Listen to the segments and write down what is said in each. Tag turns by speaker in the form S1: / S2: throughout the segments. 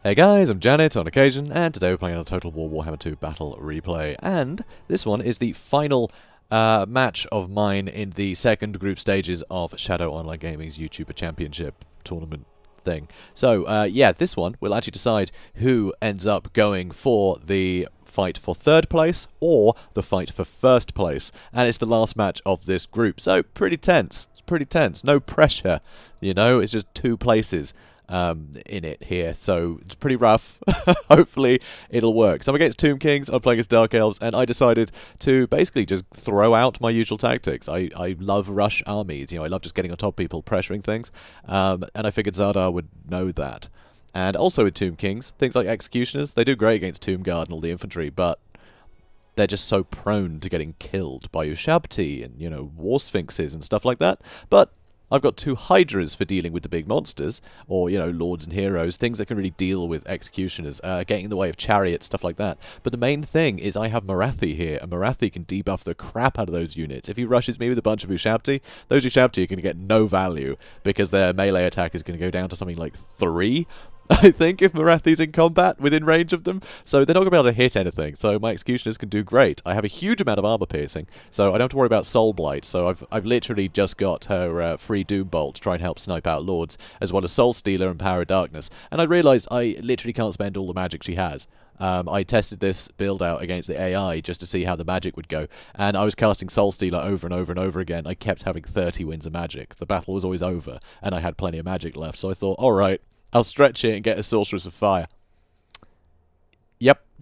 S1: Hey guys, I'm JanetOnOccasion, and today we're playing on Total War Warhammer II Battle Replay, and this one is the final match of mine in the second group stages of Shadow Online Gaming's YouTuber Championship tournament thing. So, yeah, this one will actually decide who ends up going for the fight for third place or the fight for first place, and it's the last match of this group, so pretty tense. It's pretty tense. No pressure, you know, it's just two places in it here, so it's pretty rough. Hopefully it'll work. So I'm against Tomb Kings, I'm playing as Dark Elves, and I decided to basically just throw out my usual tactics. I love rush armies, you know, I love just getting on top of people, pressuring things, and I figured Zardar would know that. And also with Tomb Kings, things like Executioners, they do great against Tomb Guard and all the infantry, but they're just so prone to getting killed by Ushabti and, you know, War Sphinxes and stuff like that. But I've got two Hydras for dealing with the big monsters, or, you know, Lords and Heroes, things that can really deal with Executioners, getting in the way of Chariots, stuff like that. But the main thing is I have Morathi here, and Morathi can debuff the crap out of those units. If he rushes me with a bunch of Ushabti, those Ushabti are going to get no value, because their melee attack is going to go down to something like 3, I think, if Morathi's in combat within range of them. So they're not going to be able to hit anything. So my Executioners can do great. I have a huge amount of armor piercing, so I don't have to worry about Soul Blight. So I've literally just got her free Doom Bolt to try and help snipe out Lords, as well as Soul Stealer and Power of Darkness. And I realised I literally can't spend all the magic she has. I tested this build out against the AI just to see how the magic would go, and I was casting Soul Stealer over and over and over again. I kept having 30 wins of magic. The battle was always over, and I had plenty of magic left, so I thought, alright, I'll stretch it and get a Sorceress of Fire.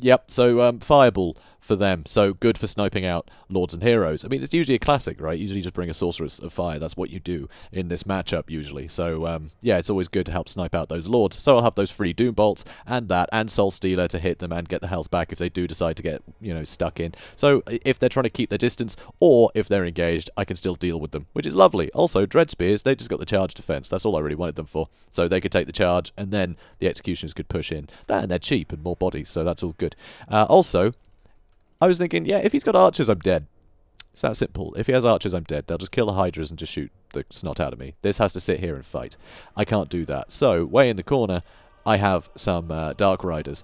S1: Yep, so Fireball for them, so good for sniping out Lords and Heroes. I mean, it's usually a classic, right? Usually just bring a Sorceress of Fire, that's what you do in this matchup usually. So, yeah, it's always good to help snipe out those Lords. So I'll have those free Doom Bolts, and that, and Soul Stealer to hit them and get the health back if they do decide to get, you know, stuck in. So if they're trying to keep their distance, or if they're engaged, I can still deal with them, which is lovely. Also, Dread Spears, they just got the charge defense, that's all I really wanted them for. So they could take the charge, and then the Executioners could push in. That, and they're cheap and more bodies, so that's all good. Also, I was thinking, yeah, if he's got archers, I'm dead. It's that simple. If he has archers, I'm dead. They'll just kill the Hydras and just shoot the snot out of me. This has to sit here and fight. I can't do that. So, way in the corner, I have some Dark Riders,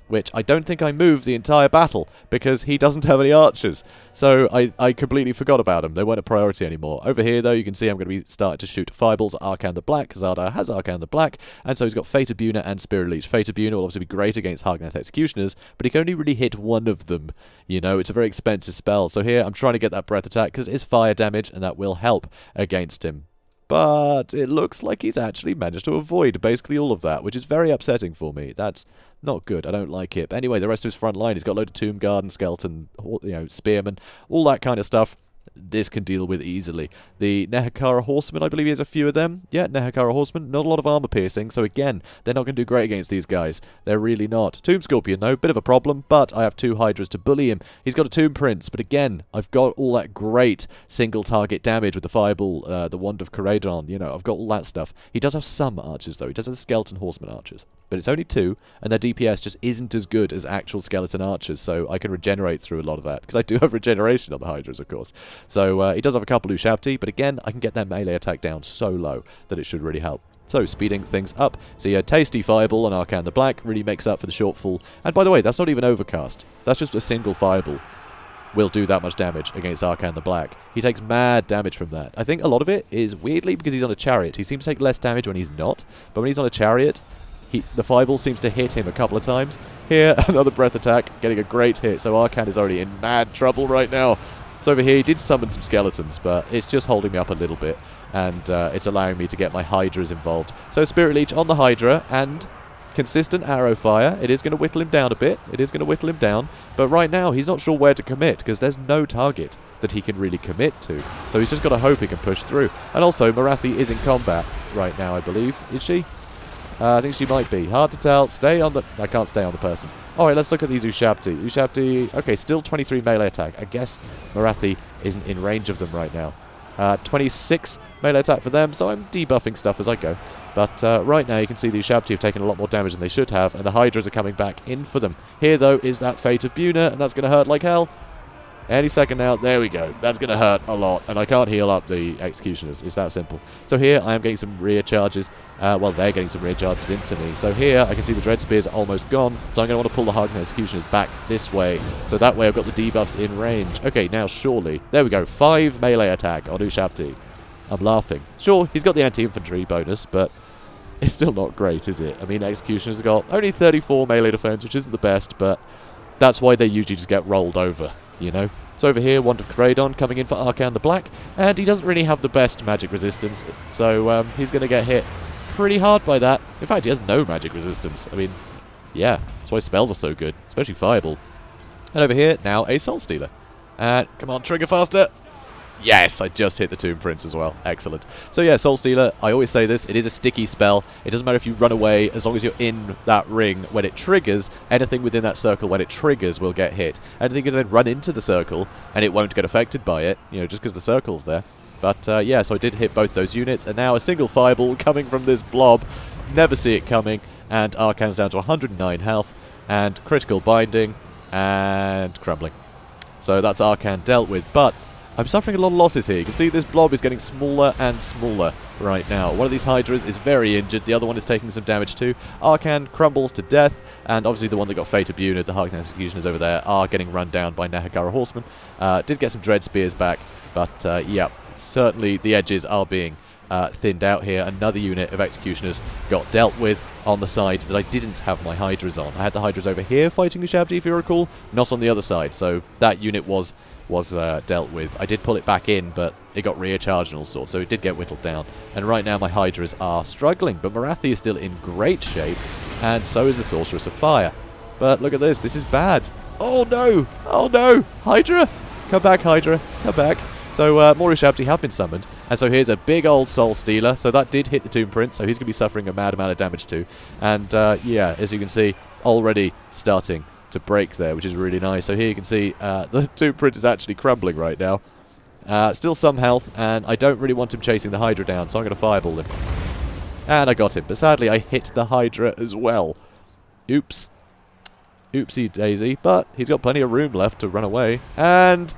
S1: which I don't think I moved the entire battle, because he doesn't have any archers. So I completely forgot about him. They weren't a priority anymore. Over here, though, you can see I'm going to be starting to shoot fireballs at Arcan the Black. Zardar has Arcan the Black, and so he's got Fate of Buna and Spirit Leech. Fate of Buna will obviously be great against Hargneth Executioners, but he can only really hit one of them. You know, it's a very expensive spell. So here, I'm trying to get that breath attack, because it is fire damage, and that will help against him. But it looks like he's actually managed to avoid basically all of that, which is very upsetting for me. That's not good. I don't like it. But anyway, the rest of his front line, he's got a load of Tomb Guard and Skeleton, you know, Spearmen, all that kind of stuff. This can deal with easily. The Nehekara Horsemen, I believe he has a few of them. Yeah, Nehekara Horsemen, not a lot of armor piercing, so again, they're not going to do great against these guys. They're really not. Tomb Scorpion, though, bit of a problem, but I have two Hydras to bully him. He's got a Tomb Prince, but again, I've got all that great single target damage with the Fireball, the Wand of Corydon, you know, I've got all that stuff. He does have some archers, though. He does have Skeleton Horseman archers, but it's only 2, and their DPS just isn't as good as actual skeleton archers, so I can regenerate through a lot of that, because I do have regeneration on the Hydras, of course. So he does have a couple Ushabti, but again, I can get that melee attack down so low that it should really help. So, speeding things up. See, a tasty Fireball on Arcan the Black really makes up for the shortfall. And by the way, that's not even Overcast. That's just a single Fireball will do that much damage against Arcan the Black. He takes mad damage from that. I think a lot of it is weirdly because he's on a chariot. He seems to take less damage when he's not, but when he's on a chariot, the Fireball seems to hit him a couple of times. Here, another breath attack, getting a great hit. So Arcan is already in mad trouble right now. So over here, he did summon some skeletons, but it's just holding me up a little bit, and it's allowing me to get my Hydras involved. So Spirit Leech on the Hydra, and consistent arrow fire. It is going to whittle him down a bit. It is going to whittle him down, but right now, he's not sure where to commit, because there's no target that he can really commit to. So he's just got to hope he can push through. And also, Morathi is in combat right now, I believe. Is she? I think she might be. Hard to tell. Stay on the... I can't stay on the person. Alright, let's look at these Ushabti. Ushabti... Okay, still 23 melee attack. I guess Morathi isn't in range of them right now. 26 melee attack for them, so I'm debuffing stuff as I go. But right now you can see the Ushabti have taken a lot more damage than they should have, and the Hydras are coming back in for them. Here, though, is that Fate of Buna, and that's going to hurt like hell. Any second now. There we go. That's going to hurt a lot. And I can't heal up the Executioners. It's that simple. So here I am getting some rear charges. Well, they're getting some rear charges into me. So here I can see the Dread Spears are almost gone. So I'm going to want to pull the Hardened Executioners back this way. So that way I've got the debuffs in range. Okay, now surely. There we go. 5 melee attack on Ushabti. I'm laughing. Sure, he's got the anti-infantry bonus, but it's still not great, is it? I mean, Executioners have got only 34 melee defense, which isn't the best, but that's why they usually just get rolled over, you know? So over here, Wand of Kraydon coming in for Arcan the Black, and he doesn't really have the best magic resistance, so he's going to get hit pretty hard by that. In fact, he has no magic resistance. I mean, yeah, that's why spells are so good, especially Fireball. And over here, now a Soul Stealer. And come on, trigger faster! Yes, I just hit the Tomb Prince as well. Excellent. So yeah, Soul Stealer, I always say this, it is a sticky spell. It doesn't matter if you run away, as long as you're in that ring when it triggers, anything within that circle when it triggers will get hit. Anything can then run into the circle, and it won't get affected by it, you know, just because the circle's there. But yeah, so I did hit both those units, and now a single Fireball coming from this blob. Never see it coming, and Arcan's down to 109 health, and Critical Binding, and Crumbling. So that's Arcan dealt with, but I'm suffering a lot of losses here. You can see this blob is getting smaller and smaller right now. One of these Hydras is very injured. The other one is taking some damage too. Arcan crumbles to death. And obviously the one that got Fated Unit, the Hardened Executioners over there, are getting run down by Nehekara Horsemen. Did get some Dread Spears back. But yeah, certainly the edges are being thinned out here. Another unit of Executioners got dealt with on the side that I didn't have my Hydras on. I had the Hydras over here fighting Ushabti, if you recall, not on the other side. So that unit was dealt with. I did pull it back in, but it got rear charged and all sorts, so it did get whittled down. And right now my Hydras are struggling, but Morathi is still in great shape, and so is the Sorceress of Fire. But look at this. This is bad. Oh no! Oh no! Hydra! Come back, Hydra. Come back. So more Ushabti have been summoned, and so here's a big old Soul Stealer. So that did hit the Tomb Prince, so he's going to be suffering a mad amount of damage too. And yeah, as you can see, already starting to break there, which is really nice. So here you can see the Tomb Prince is actually crumbling right now. Still some health, and I don't really want him chasing the Hydra down, so I'm going to Fireball him. And I got him, but sadly I hit the Hydra as well. Oops. Oopsie daisy, but he's got plenty of room left to run away. And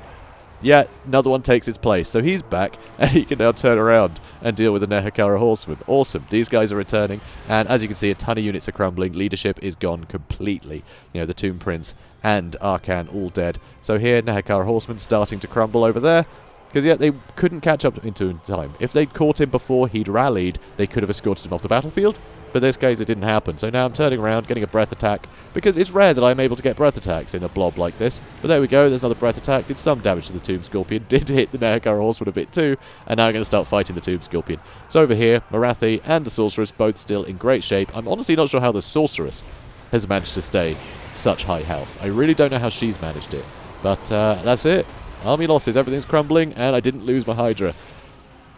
S1: yeah, another one takes his place. So he's back, and he can now turn around and deal with the Nehekara Horsemen. Awesome. These guys are returning, and as you can see, a ton of units are crumbling. Leadership is gone completely. You know, the Tomb Prince and Arcan all dead. So here, Nehekara Horsemen starting to crumble over there. Because, yeah, they couldn't catch up into him in time. If they'd caught him before he'd rallied, they could have escorted him off the battlefield. But this case, it didn't happen. So now I'm turning around, getting a breath attack. Because it's rare that I'm able to get breath attacks in a blob like this. But there we go, there's another breath attack. Did some damage to the Tomb Scorpion. Did hit the Nehekara Horseman a bit too. And now I'm going to start fighting the Tomb Scorpion. So over here, Morathi and the Sorceress both still in great shape. I'm honestly not sure how the Sorceress has managed to stay such high health. I really don't know how she's managed it. But that's it. Army losses, everything's crumbling, and I didn't lose my Hydra.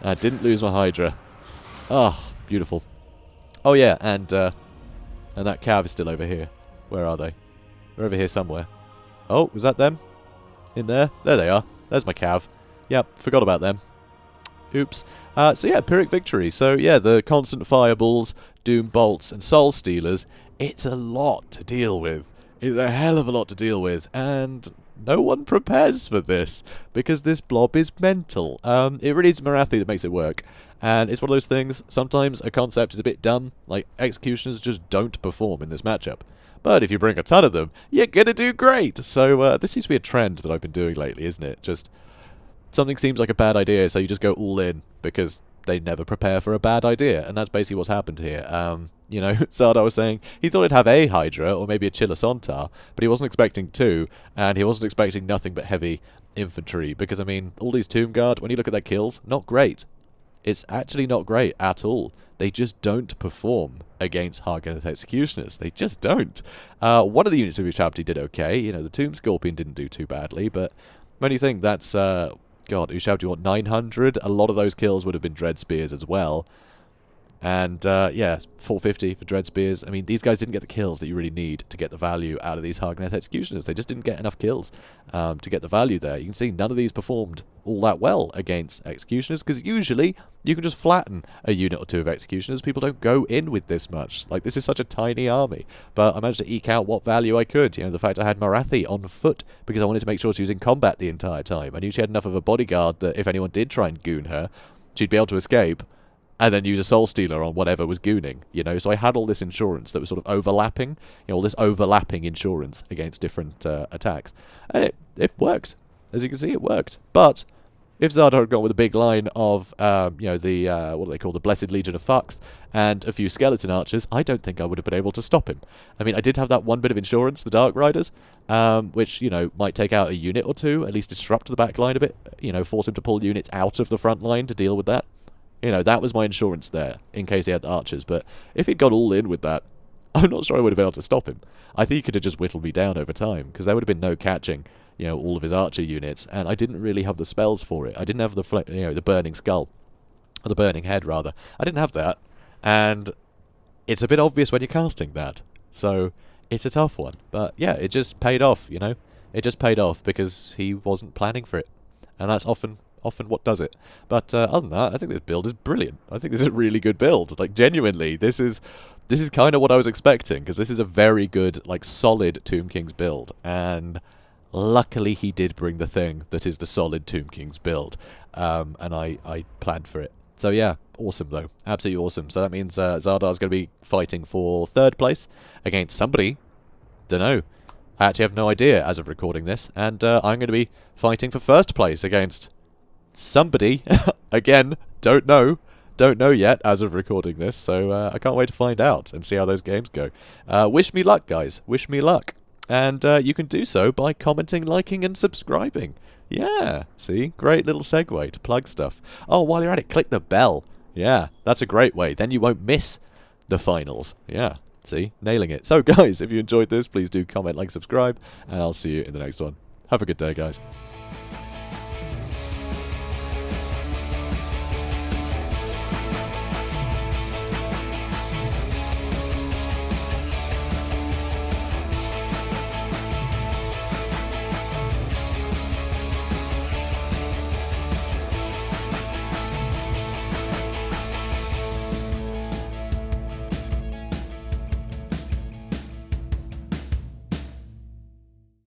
S1: I didn't lose my Hydra. Ah, beautiful. Oh yeah, and that cav is still over here. Where are they? They're over here somewhere. Oh, was that them? In there? There they are. There's my cav. Yep, forgot about them. Oops. So yeah, Pyrrhic victory. So yeah, the constant fireballs, doom bolts, and soul stealers. It's a lot to deal with. It's a hell of a lot to deal with, and no one prepares for this, because this blob is mental. It really is Morathi that makes it work. And it's one of those things, sometimes a concept is a bit dumb, like Executioners just don't perform in this matchup. But if you bring a ton of them, you're gonna do great! So this seems to be a trend that I've been doing lately, isn't it? Just, something seems like a bad idea, so you just go all in, because they never prepare for a bad idea, and that's basically what's happened here. You know, Zardar was saying he thought he'd have a Hydra, or maybe a Chilasontar, but he wasn't expecting two, and he wasn't expecting nothing but heavy infantry, because, I mean, all these Tomb Guard, when you look at their kills, not great. It's actually not great at all. They just don't perform against Hardened Executioners. They just don't. One of the units of Ushabti did okay. You know, the Tomb Scorpion didn't do too badly, but when you think that's, God, Ushabti, what, 900? A lot of those kills would have been Dread Spears as well. And, yeah, 450 for Dread Spears. I mean, these guys didn't get the kills that you really need to get the value out of these Hardened Executioners. They just didn't get enough kills to get the value there. You can see none of these performed all that well against Executioners, because usually you can just flatten a unit or two of Executioners. People don't go in with this much. Like, this is such a tiny army. But I managed to eke out what value I could. You know, the fact I had Marathi on foot, because I wanted to make sure she was in combat the entire time. I knew she had enough of a bodyguard that if anyone did try and goon her, she'd be able to escape, and then use a Soul Stealer on whatever was gooning, you know? So I had all this insurance that was sort of overlapping, you know, all this overlapping insurance against different attacks. And it worked. As you can see, it worked. But if Zardar had gone with a big line of, you know, the, what do they call, the Blessed Legion of Fucks, and a few Skeleton Archers, I don't think I would have been able to stop him. I mean, I did have that one bit of insurance, the Dark Riders, which, you know, might take out a unit or two, at least disrupt the back line a bit, you know, force him to pull units out of the front line to deal with that. You know, that was my insurance there, in case he had the archers. But if he'd got all in with that, I'm not sure I would have been able to stop him. I think he could have just whittled me down over time, because there would have been no catching, you know, all of his archer units, and I didn't really have the spells for it. I didn't have the, you know, the burning skull, or the burning head, rather. I didn't have that, and it's a bit obvious when you're casting that. So, it's a tough one. But, yeah, it just paid off, you know? It just paid off, because he wasn't planning for it. And that's often what does it. But other than that, I think this build is brilliant. I think this is a really good build. Like, genuinely, this is kind of what I was expecting, because this is a very good, like, solid Tomb King's build. And luckily he did bring the thing that is the solid Tomb King's build. And I planned for it. So yeah, awesome though. Absolutely awesome. So that means Zardar's going to be fighting for 3rd place against somebody. Dunno. I actually have no idea as of recording this. And I'm going to be fighting for 1st place against somebody. Again, don't know yet as of recording this, so I can't wait to find out and see how those games go. Wish me luck, guys. Wish me luck. And you can do so by commenting, liking, and subscribing. Yeah, see? Great little segue to plug stuff. Oh, while you're at it, click the bell. Yeah, that's a great way. Then you won't miss the finals. Yeah, see? Nailing it. So, guys, if you enjoyed this, please do comment, like, subscribe, and I'll see you in the next one. Have a good day, guys.